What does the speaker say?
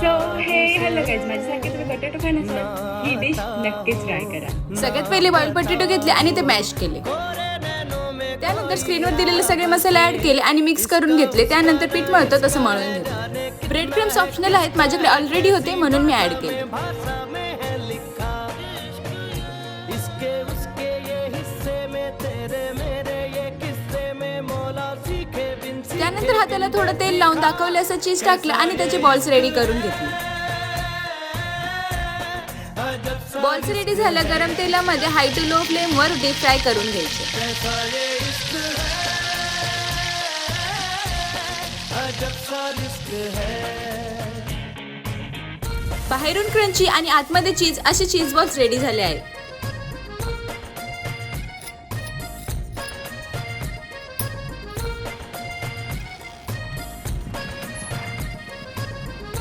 So हे hello guys, माझ्यासारखे तुम्ही बटाटो खात नसाल ही डिश नक्कीच ट्राय करा. सगळ्यात पहिले बॉइल पोटॅटो घेतले आणि ते मॅश केले. त्यानंतर स्क्रीनवर दिलेले सगळे मसाले ऍड केले आणि मिक्स करून घेतले. त्यानंतर पीठ मळतो तसं मळून घेतलं. ब्रेड क्रम्स ऑप्शनल आहेत, माझ्याकडे ऑलरेडी होते म्हणून मी ऍड केले. त्यानंतर हाताला थोडं तेल लावून दाखवले असं चीज टाकलं आणि त्याचे बॉल्स रेडी करून घेतले. बॉल्स रेडी झाल्या गरम तेलामध्ये हाय टू लो फ्लेमवर डीप फ्राय करून घ्यायचे. बाहेरून क्रंची आणि आतमध्ये चीज असे चीज बॉल्स रेडी झाले आहेत.